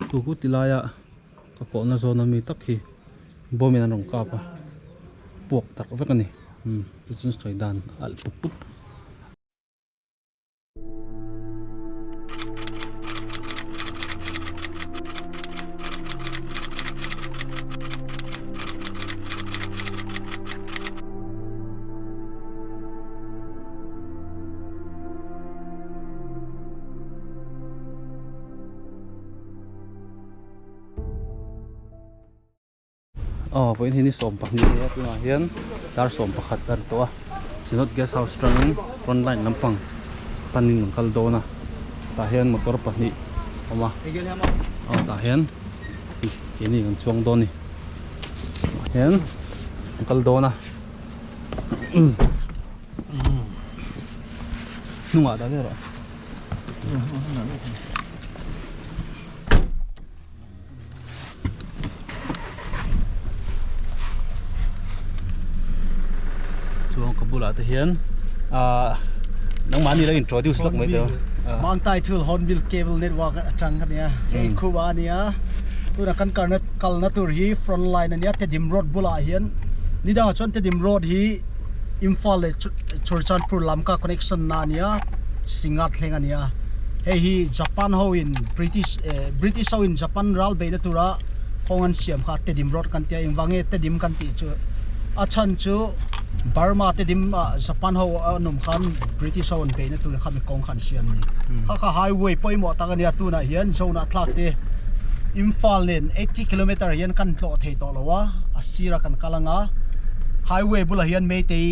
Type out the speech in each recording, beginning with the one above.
tuku tilaya ka ko na zona mi takhi bomin anong ka pa puak tak vek ani tu chun straight dan al pup pup point ini som pahni ya tuna hian tar som pakhat tar to a sinot guest house strangin front line lampang panin kal do na ta hian motor pahni oma ta hian ini kan chuang do ni hian kal do na nunga da le ro kabula te hian nang mani la introduce lak mai te mang tai thul Hornbill cable network atang ania hei khuwa ania tura kan karnet kalna tur hi front line ania Tedim road bula hian nida chon Tedim road hi Imphal le Churchandpur Lamka connection na ania singat thleng ania hei hi Japan ho in British ho in Japan ral be na tura khongan siam kha Tedim road kan tia ingwange Tedim kan ti chu achan chu Burma Tedim Japan ho num khan British ho on be na tu khami kong khan siam ni kha highway poimo tagania tu na hian zona thlak te Imphal len 80 km hian kan tlo thei to lowa asira kan kalanga highway bula hian meitei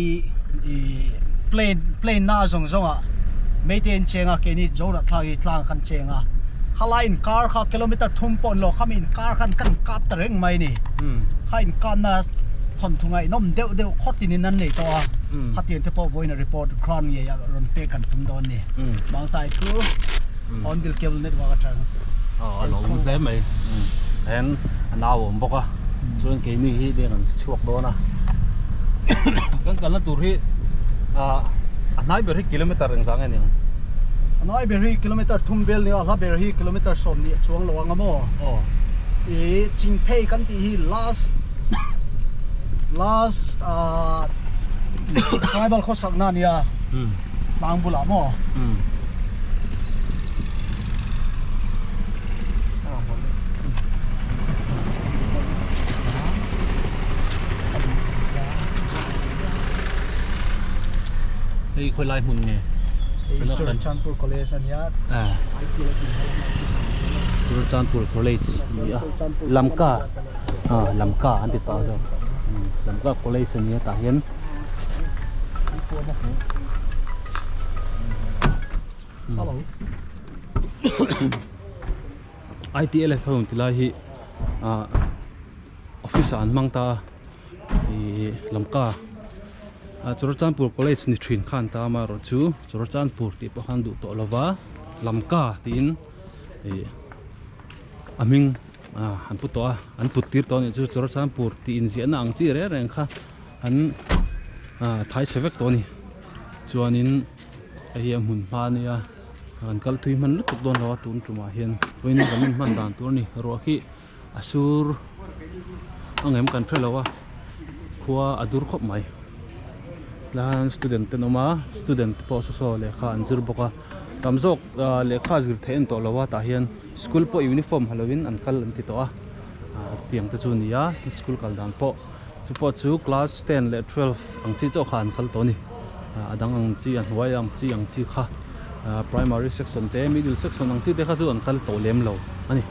plane na zonga meiten chenga ke ni zona thlagi tlang kan chenga khala in car kha kilometer thum pon lo kham in car kan kap tareng mai ni kha in kan na thon thungai nom deu khotin in nan nei to a khatien te po voina report kran ye ya ron pe kan tum don ni bang tai tu Hornbill cable network atang lo tle mai hen anaw boka chuan ke ni hi de kan chuak do na kan la tur hi anai ber hi kilometer reng sang ani anai ber hi kilometer thum bel ni ala ber hi kilometer som ni chuang lo angamo chingphei kan ti hi last tribal khosak na nia bang bula mo hei khoi lai hun nge Churchandpur college ania Churchandpur college ya lamka anti ta so lamka college ania ta hian hello ITLF home tilai hi office an mangta lamka Churchandpur college ni thin khan ta ma ro chu Churchandpur ti pakhan du to lova lamka tin aming han puto an putir to ni chu Churchandpur ti in zian ang chi re reng kha an thai sevek to ni chuanin hi am hun ma nia an kal thui man lutuk don lawa tun tuma hian poini gamin man dan tur ni ro khi asur angem kan phelawa khuwa adur khop mai lan student tenoma student po so lekha anjur boka tamjok lekha zir thein to lawa ta hian school po uniform halloween an kal an ti to a tiang te chu nia school kal dan po chu po chu class 10 le 12 ang chi chaw khan kal to ni adang ang chi an huai ang chi kha primary section te middle section ang chi te kha chu an kal to lem lo ani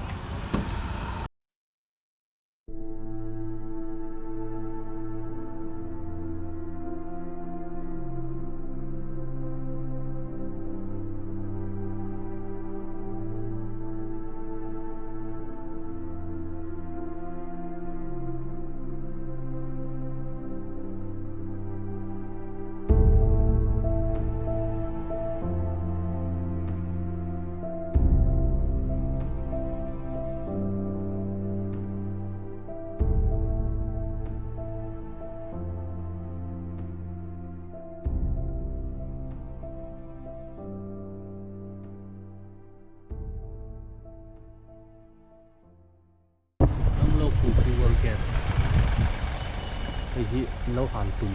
ไอ้ที่เราหันตุ่ม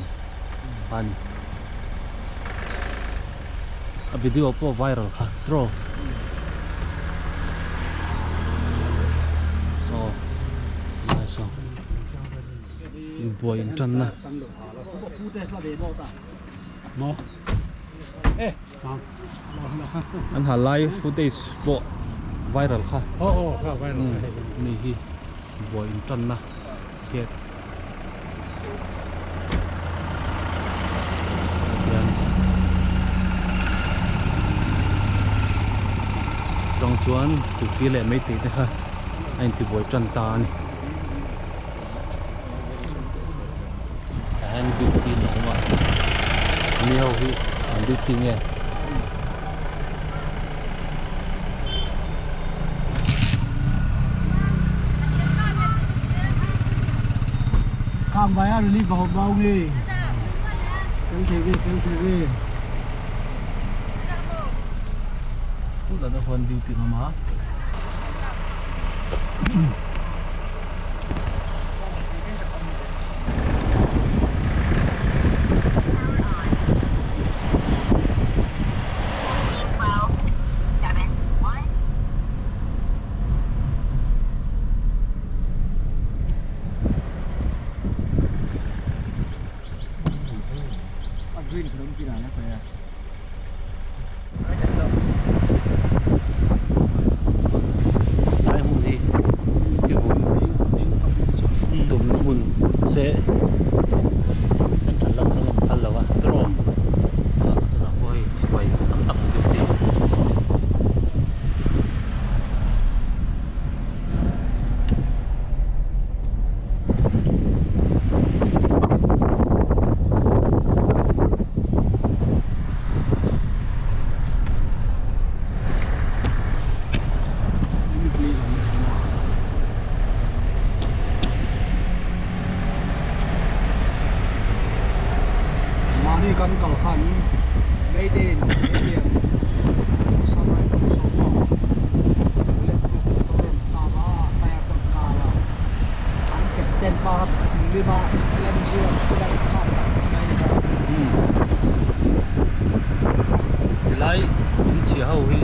อันวิดีโอพวกไวรัลค่ะโตรso ya so buat incan lah mau an hal live footage buat viral kah โอ้ครับไว้ นี่ที่บัวอินทรันนะสเก็ตจองชวนถูกที่แหละไม่ติดนะครับไอ้ที่บัวจันตานี่แต่อันดูที่หนูว่านี่เอาที่อันดูที่เนี่ยข้ามไปอ่ะรีบบอกเบาๆนี่เก่งที พูดแต่คนดูที่มา green belum kira lah saya. Tại hùn thì chưa hùn tụm hùn sẽ thành lập nó làm ăn là vậy rồi tôi là quay quay tầm tầm được thìนี่กันเก่าขันไม่เด่นไม่เด่นสมัยผมสอบเล่นฟุตบอลตาบ้าแต่คนตาละอันเก็บเต้นปาหรือมาเล่นเชื่อสุดท้ายขาดไม่ได้ครับ thì lại những chiếc hậu hi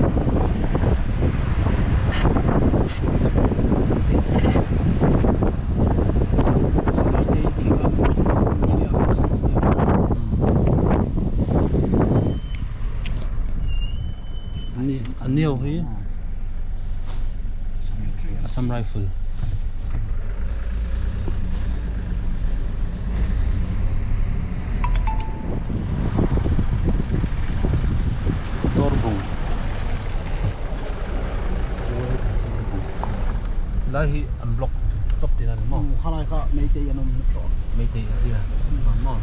anh nhiều hi Assam rifle torbung lahi unblock top di dalam mo ข้าไรก็ไม่เตียนมต่อ ไม่ตีที่นะmo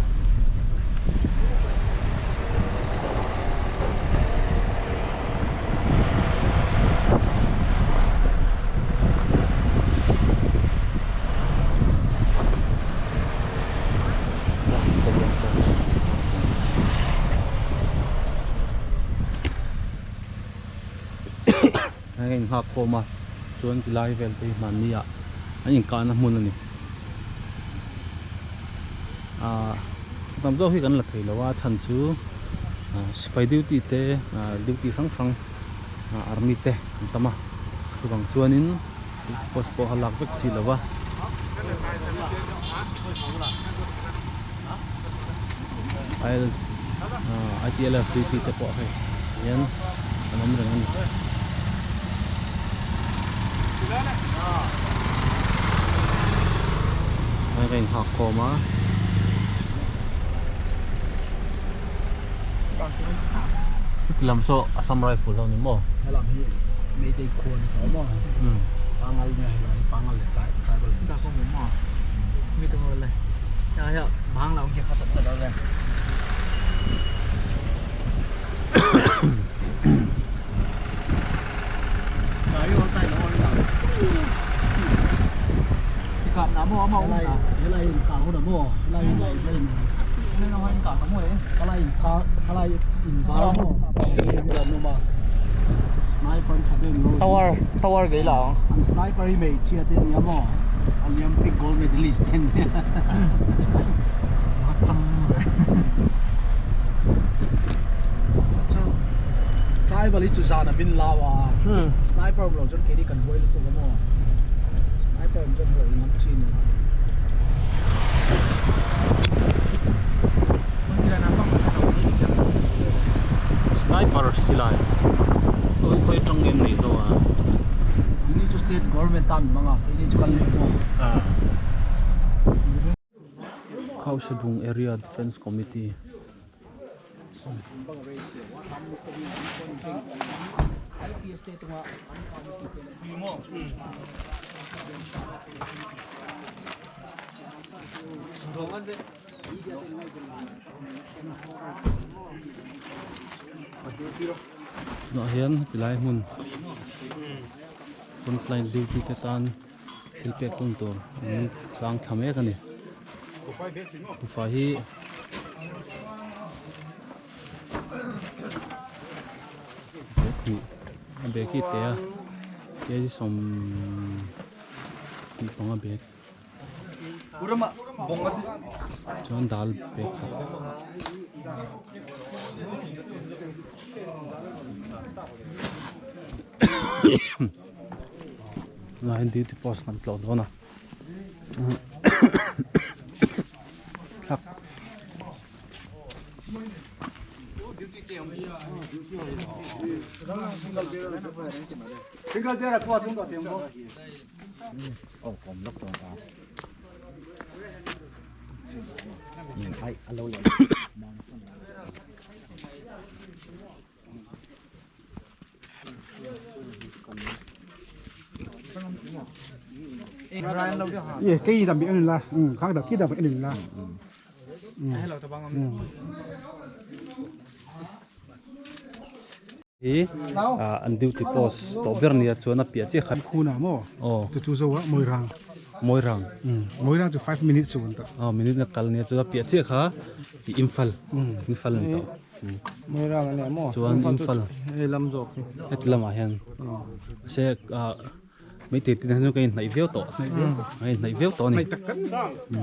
anh học khô mà chuan cái lai về thì mà đi ạ anh cả nó muốn này tầm dâu khi gần là thấy làว่าทันchú spy duty te duty khang army te tama thì bằng chuan in post po halak vek chi là wa ITL duty te po hai yan anam rengan anh học khô mà làm sao Assam rifle đâu nữa mò làm gì mấy tay cuốn có mò bằng ai này lại bằng ai lại tại bởi chúng ta không muốn mò mấy tôi ngồi này ya bằng là kia phát tận đâu đây cái vô tay nó là cạn đá mò màu này cái này cả con đá mò cái này nên nó hay cả tấm ấy cái này in vào mò nó mà sniper chặt đến luôn tower cái là sniper mấy chia tiền nhá mò Olympic gold medalist then. Matam. So, try bali chu sana bin lawa. Sniper bro chon kedi kan boy lu tu mo. Sniper chon boy nam chin. sniper silai khoi trong game này đâu à Ini chu state government tan manga. Ini chu kan mo. Khao Sadung Area Defense Committee Bang race. Wa tam lu ko ni kon. IP state ma. Mo. nó hiền lại hun frontline duty te tan hilpek tung tur sang thame kan ni tu fa hi be ki te a ye som ni ponga be Urama bonga chon dal be là hindi ti post kan tlo do na khắc single there ko tung ka tempo. Ồ, còn lốc rồi à. Nhìn thấy alo lên. Ye cái đầm bị anh là, khác đầm kia đầm bị anh là. hi an duty post to bernia chuan a pia che khat Khu nào mo? oh Tu tu zo wa moi rang. moi rang Moi rang to 5 minutes so ta. minute na kal ne chu a pia che kha i imphal imphal ni to Moi rang ne mo. chuan imphal Ei lam jok. et lama hian se mấy tiền tiền nó cái này véo tổ này này véo tổ này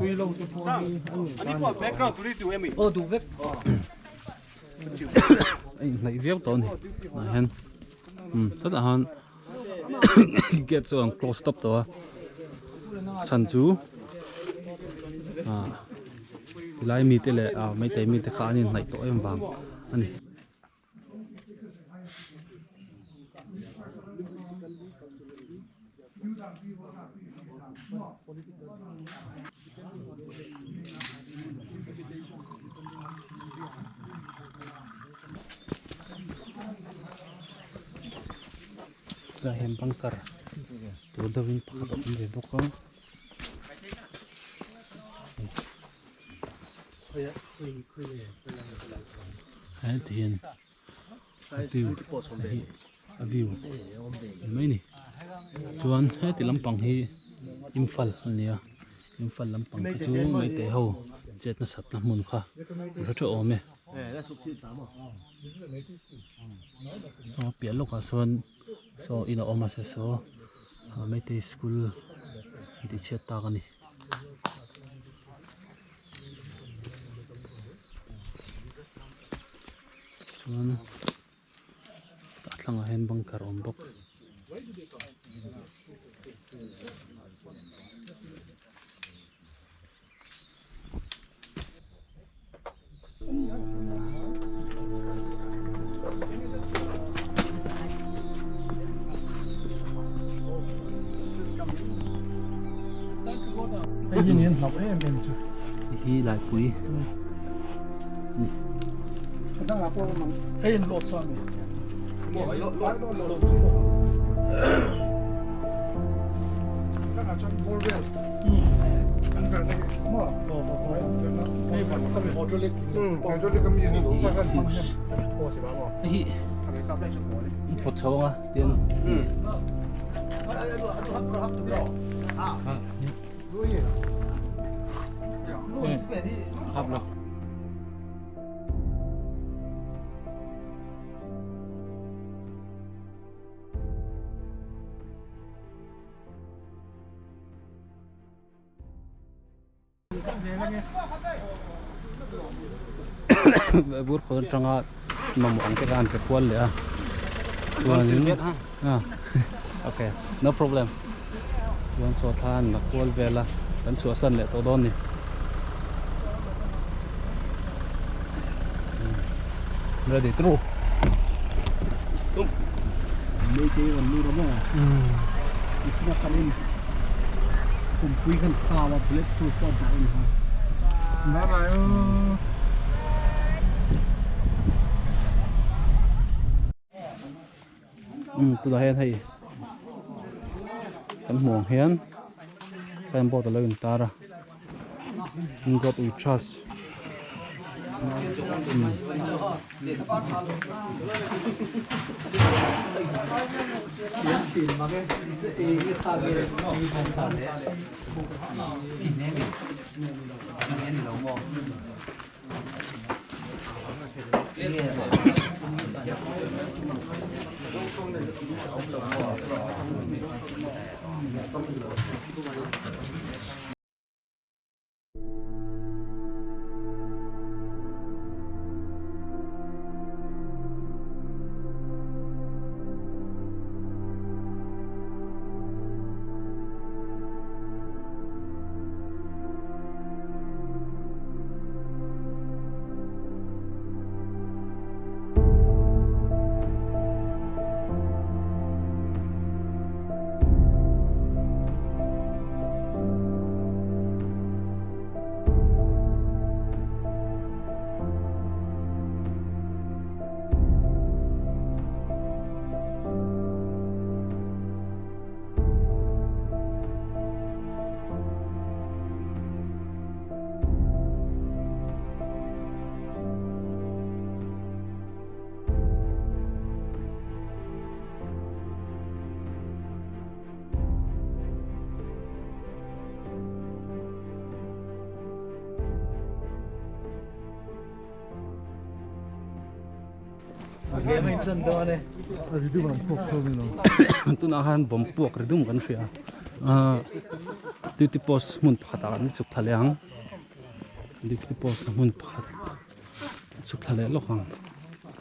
Tui lo tu pho ni. Ani po background tu ri tu emi. Ô, đủ vết. này véo tổ này này hen rất là han get so close stop tổ chân chú lại mi tê lệ mấy tay mi tê khá nên này tổ em vàng anh Rahim Bangkar tu dawin pakhat be boka hai thiền view mấy nè chuan hai ti lampang hi Imphal ania Imphal lampang chu mấy te ho jet na sat na mun kha ro tho ome so pian lo ka son so ina oma se so mấy te school di chet ta ka ni chuan ta thlanga hen Bangkar om bok Cái gì nên học em chứ. hi lại pui Đang là po mà. Cái gì lột sang này. Lột. Đang là trong borewell. Anh phải này. Mo. Cái phần không bị hydraulic. Hydraulic cái gì nó phải cái phần này. Po xí ba mo. hi Thằng này cặp lại trong bộ đấy. pot chawanga tiền hấp lo buat kau tengah memang tekan kekuatan le Suanin okay no problem Suan suatan nak kual vela dan suasan le todon ni ready true mấy cái còn lưu đó mà chỉ là cái này cùng quý gần cao và plate to con đại này ha bye bye tôi đã hẹn hay tấm mỏng hẹn xem bộ tờ lên ta ra God we trust tu na han bom puak redum kan ria duty post mun phata kan chuk thaleang duty post mun phat chuk thale lokang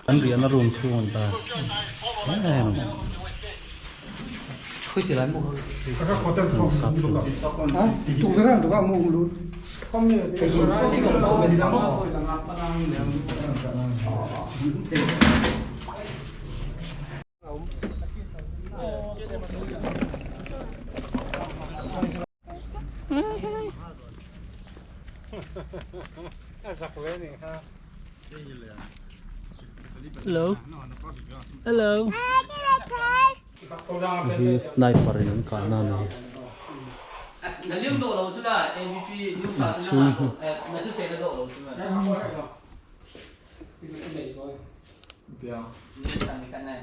an rian room chuan ta khoi chỉ lại một tụ cái này tụ cái mông luôn không như cái gì cái cầm đầu bên trong hello hello he sniper in kana ni Najum độ đâu chứ là MVP nhưng mà najum sẽ độ đâu chứ mà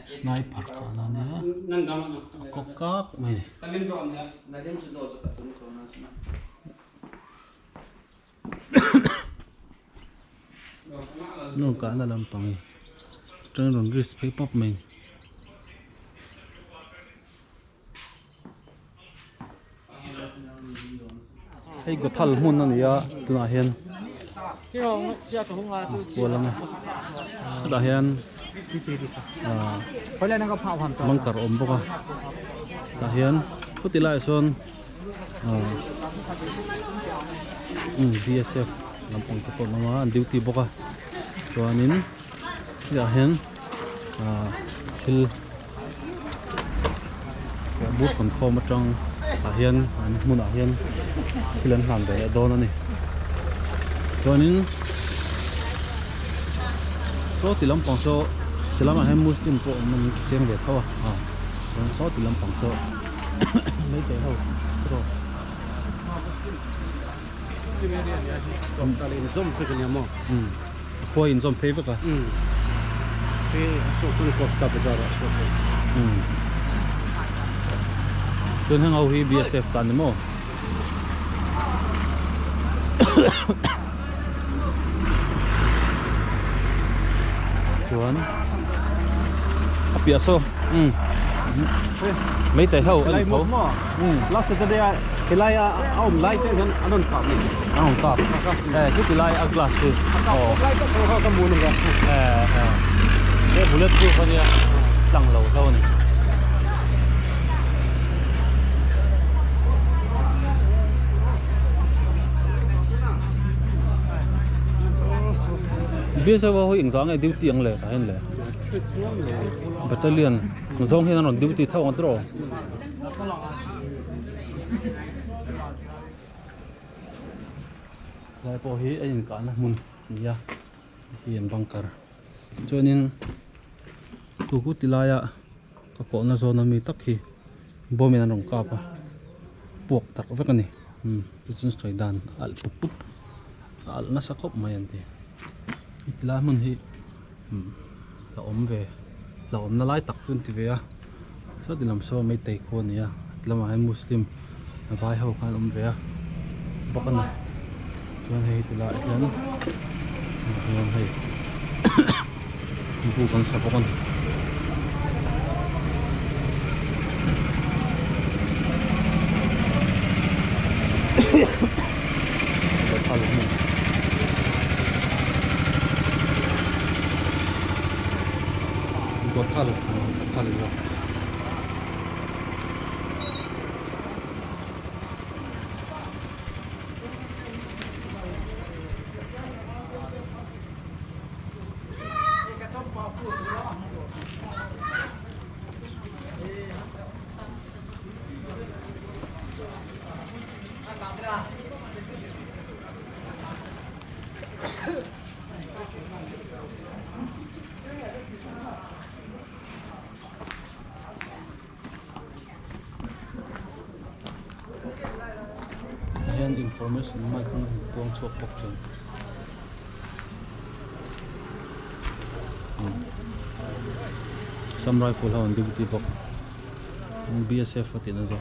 sniper kana ni kokak mai najum sẽ độ cho cả chúng tôi nó no kana lam pangi tren ron ris pay pop mai hey go thal mun ani ya tuna hian cái hông chưa có hông là chưa wala na da hian phải lên nó có phao hoàn toàn mangkar om boka da hian khutilai son DSF lampang te pon ma duty boka chuanin da hian hil bu kon khom atang da hian an mun a hian kilan hlan de don ani chuanin so tilam pang so tilam a muslim po man cheng le thawa chuan so tilam pang so lấy cái hậu rồi Om tali ni zoom ke kanya mo. khoi in zom phê với cả Pe so kun ko ta bazar so. chuan hang au hi BSF tan mo chuan apia so mấy tay thâu Lai anh mo thâu mo. Last Saturday hilai aum lai che nan anon kap ni. không cọp cái tỷ lệ aglas thì Lai ka ko ka mun ga. cái bullet proof anh nhá tăng lầu lâu này biết sao vào hình dáng này điêu tiếng lệ phải lệ battalion nó giống như nó điêu tiếng thâu con trâu lại bỏ hi anh cả là mun ya hiện bunker cho nên tu cú tilaya ka ko na zona mi tak hi bomin anong kapa puak tak vek ani tu chun straight dan al pup al na sakop mayan ti itla mun hi la om ve la om na lai tak chun ti ve a so dilam so mai tai kho ni a tlama hai muslim na vai ho khan om ve a bakana chuan hei tila hian hian hei bu kan sa bakon Thal rồi. Yan information mai kung tuang suak bok chen. Some rifle hawan duty bok. BSF atin na zo.